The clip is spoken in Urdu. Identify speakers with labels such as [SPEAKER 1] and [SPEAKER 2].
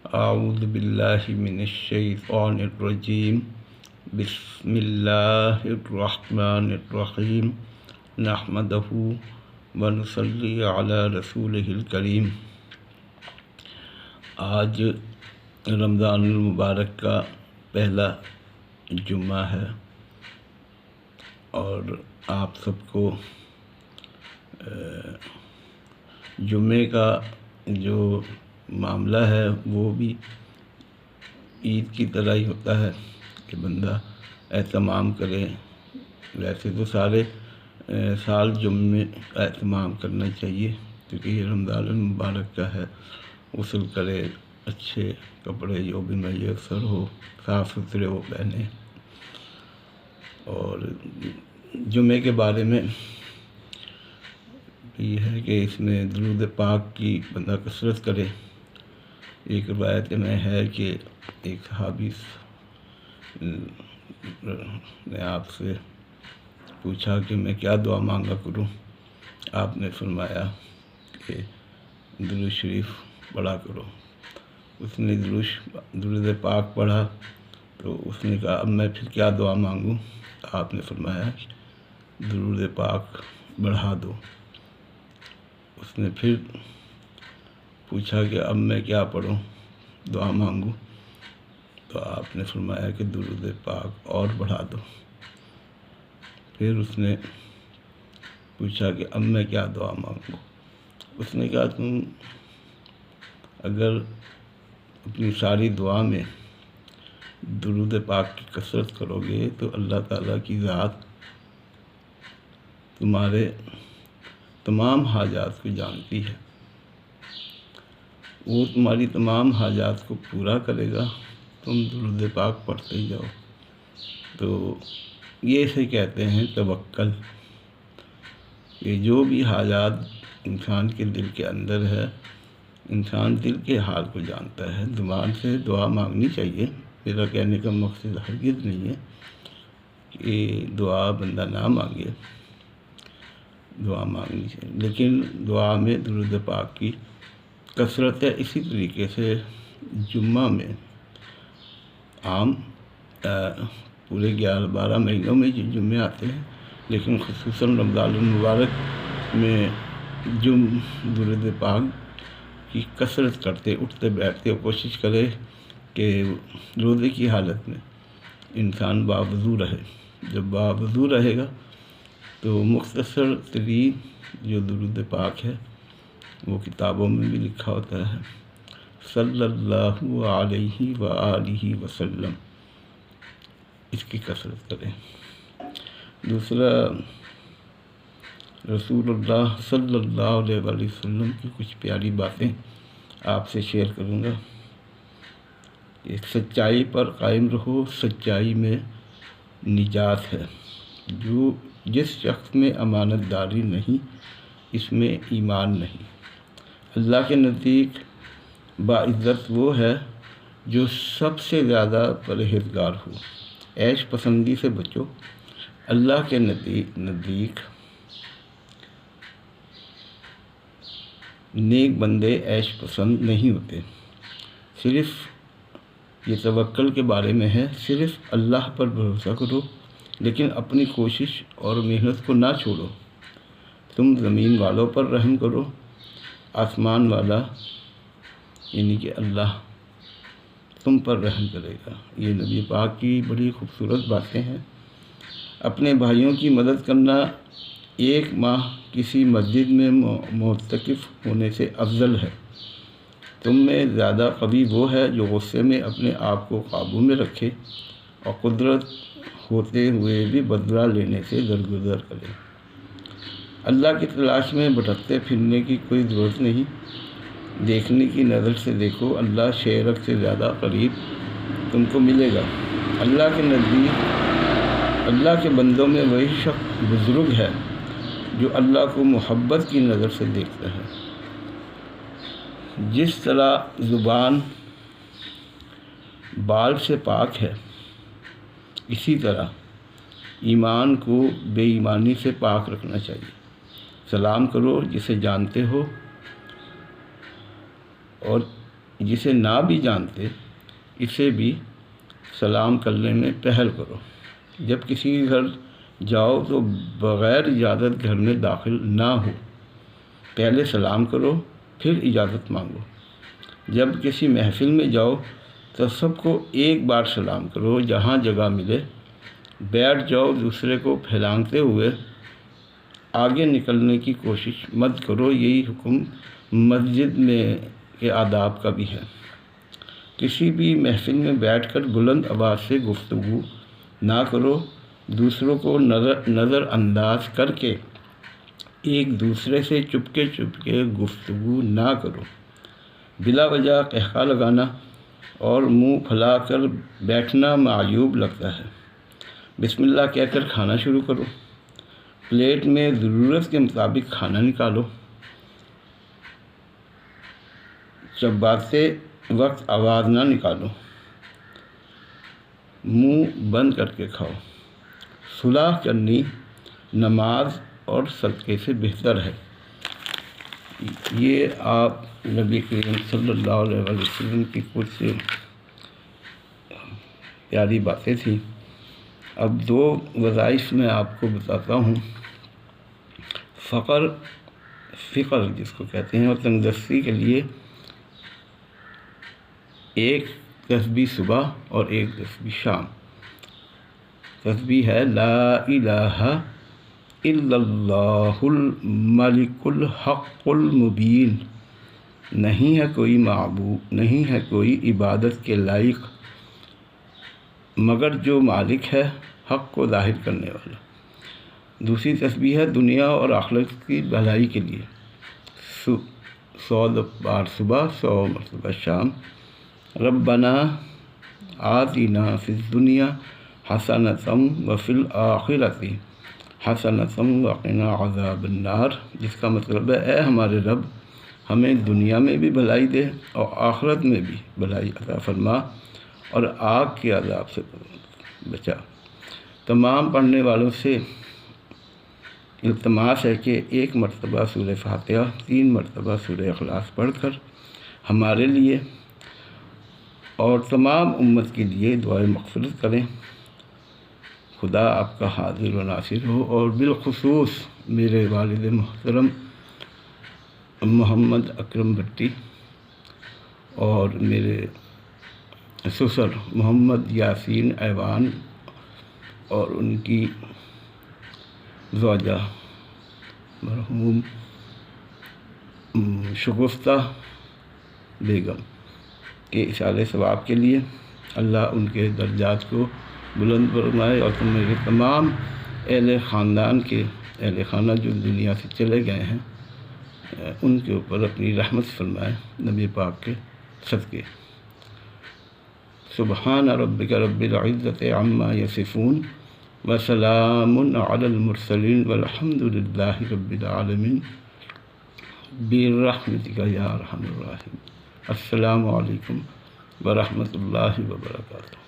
[SPEAKER 1] اعوذ باللہ من الشیطان الرجیم بسم اللہ الرحمن الرحیم نحمدہ ونصلی علی رسولہ الکریم۔ آج رمضان المبارک کا پہلا جمعہ ہے اور آپ سب کو جمعے کا جو معاملہ ہے وہ بھی عید کی طرح ہی ہوتا ہے کہ بندہ اہتمام کرے۔ ویسے تو سارے سال جمعے کا اہتمام کرنا چاہیے کیونکہ یہ رمضان المبارک کا ہے۔ غسل کرے، اچھے کپڑے جو بھی میسر ہو صاف ستھرے وہ پہنے۔ اور جمعے کے بارے میں یہ ہے کہ اس میں درود پاک کی بندہ کثرت کرے۔ ایک روایت میں ہے کہ ایک صحابی نے آپ سے پوچھا کہ میں کیا دعا مانگا کروں۔ آپ نے فرمایا کہ درود شریف پڑھا کرو۔ اس نے درود پاک پڑھا تو اس نے کہا اب میں پھر کیا دعا مانگوں؟ آپ نے فرمایا درود پاک بڑھا دو۔ اس نے پھر پوچھا کہ اب میں کیا پڑھوں، دعا مانگوں؟ تو آپ نے فرمایا کہ درود پاک اور بڑھا دو۔ پھر اس نے پوچھا کہ اب میں کیا دعا مانگوں؟ اس نے کہا تم اگر اپنی ساری دعا میں درود پاک کی کثرت کرو گے تو اللہ تعالیٰ کی ذات تمہارے تمام حاجات کو جانتی ہے، وہ تمہاری تمام حاجات کو پورا کرے گا، تم درود پاک پڑھتے ہی جاؤ۔ تو یہ اسے کہتے ہیں توکل، کہ جو بھی حاجات انسان کے دل کے اندر ہے، انسان دل کے حال کو جانتا ہے۔ زبان سے دعا مانگنی چاہیے، میرا کہنے کا مقصد ہرگز نہیں ہے کہ دعا بندہ نہ مانگے، دعا مانگنی چاہیے، لیکن دعا میں درود پاک کی کثرت ہے۔ اسی طریقے سے جمعہ میں عام پورے 12 مہینوں میں جو جمعے آتے ہیں، لیکن خصوصاً رمضان المبارک میں درود پاک کی کثرت کرتے، اٹھتے بیٹھتے اور کوشش کرے کہ روزے کی حالت میں انسان باوضو رہے۔ جب باوضو رہے گا تو مختصر ترین جو درود پاک ہے وہ کتابوں میں بھی لکھا ہوتا ہے، صلی اللہ علیہ وآلہ وسلم، اس کی کثرت کریں۔ دوسرا، رسول اللہ صلی اللہ علیہ وآلہ وسلم کی کچھ پیاری باتیں آپ سے شیئر کروں گا کہ سچائی پر قائم رہو، سچائی میں نجات ہے۔ جس شخص میں امانت داری نہیں، اس میں ایمان نہیں۔ اللہ کے نزدیک باعزت وہ ہے جو سب سے زیادہ پرہیزگار ہو۔ عیش پسندی سے بچو۔ اللہ کے نزدیک نیک بندے عیش پسند نہیں ہوتے۔ صرف یہ توکل کے بارے میں ہے، صرف اللہ پر بھروسہ کرو، لیکن اپنی کوشش اور محنت کو نہ چھوڑو۔ تم زمین والوں پر رحم کرو، آسمان والا یعنی کہ اللہ تم پر رحم کرے گا۔ یہ نبی پاک کی بڑی خوبصورت باتیں ہیں۔ اپنے بھائیوں کی مدد کرنا 1 ماہ کسی مسجد میں معتکف ہونے سے افضل ہے۔ تم میں زیادہ قوی وہ ہے جو غصے میں اپنے آپ کو قابو میں رکھے اور قدرت ہوتے ہوئے بھی بدلہ لینے سے درگزر کرے۔ اللہ کی تلاش میں بھٹکتے پھرنے کی کوئی ضرورت نہیں۔ دیکھنے کی نظر سے دیکھو، اللہ شیرک سے زیادہ قریب تم کو ملے گا۔ اللہ کے نزدیک اللہ کے بندوں میں وہی شخص بزرگ ہے جو اللہ کو محبت کی نظر سے دیکھتا ہے۔ جس طرح زبان بال سے پاک ہے، اسی طرح ایمان کو بے ایمانی سے پاک رکھنا چاہیے۔ سلام کرو جسے جانتے ہو اور جسے نہ بھی جانتے اسے بھی سلام کرنے میں پہل کرو۔ جب کسی کے گھر جاؤ تو بغیر اجازت گھر میں داخل نہ ہو، پہلے سلام کرو پھر اجازت مانگو۔ جب کسی محفل میں جاؤ تو سب کو ایک بار سلام کرو، جہاں جگہ ملے بیٹھ جاؤ، دوسرے کو پھیلانگتے ہوئے آگے نکلنے کی کوشش مت کرو۔ یہی حکم مسجد میں کے آداب کا بھی ہے۔ کسی بھی محفل میں بیٹھ کر بلند آواز سے گفتگو نہ کرو، دوسروں کو نظر انداز کر کے ایک دوسرے سے چپکے گفتگو نہ کرو۔ بلا وجہ قہقہ لگانا اور منہ پھیلا کر بیٹھنا معیوب لگتا ہے۔ بسم اللہ کہہ کر کھانا شروع کرو۔ پلیٹ میں ضرورت کے مطابق کھانا نکالو۔ چباتے وقت آواز نہ نکالو، منہ بند کر کے کھاؤ۔ صلح کرنی نماز اور صدقے سے بہتر ہے۔ یہ آپ نبی کریم صلی اللہ علیہ وسلم کی کچھ پیاری باتیں تھیں۔ اب 2 وظائف میں آپ کو بتاتا ہوں۔ فقر جس کو کہتے ہیں، اور تنگدستی کے لیے ایک تسبیح صبح اور ایک تسبیح شام۔ تسبیح ہے لا الہ الا اللہ الملک الحق المبین، نہیں ہے کوئی معبود، نہیں ہے کوئی عبادت کے لائق مگر جو مالک ہے، حق کو ظاہر کرنے والا۔ دوسری تسبیح ہے دنیا اور آخرت کی بھلائی کے لیے، 100 بار صبح 100 مرتبہ شام۔ ربنا آتنا فی الدنیا حسنۃ وفی الآخرۃ حسنۃ وقنا عذاب النار، جس کا مطلب ہے اے ہمارے رب ہمیں دنیا میں بھی بھلائی دے اور آخرت میں بھی بھلائی عطا فرما اور آگ کے عذاب سے بچا۔ تمام پڑھنے والوں سے التماس ہے کہ 1 مرتبہ سورہ فاتحہ، 3 مرتبہ سورہ اخلاص پڑھ کر ہمارے لیے اور تمام امت کے لیے دعائے مغفرت کریں۔ خدا آپ کا حاضر و ناصر ہو، اور بالخصوص میرے والد محترم محمد اکرم بھٹی اور میرے سسر محمد یاسین ایوان اور ان کی زوجہ مرحوم شگفتہ بیگم کے ایصال ثواب کے لیے اللہ ان کے درجات کو بلند فرمائے، اور میرے تمام اہل خانہ جو دنیا سے چلے گئے ہیں ان کے اوپر اپنی رحمت فرمائے نبی پاک کے صدقے۔ سبحان ربک رب العزت عما یصفون وسلام علی المرسلین والحمد للہ رب العالمین برحمتک یا ارحم الراحمین۔ السلام علیکم ورحمۃ اللہ وبرکاتہ۔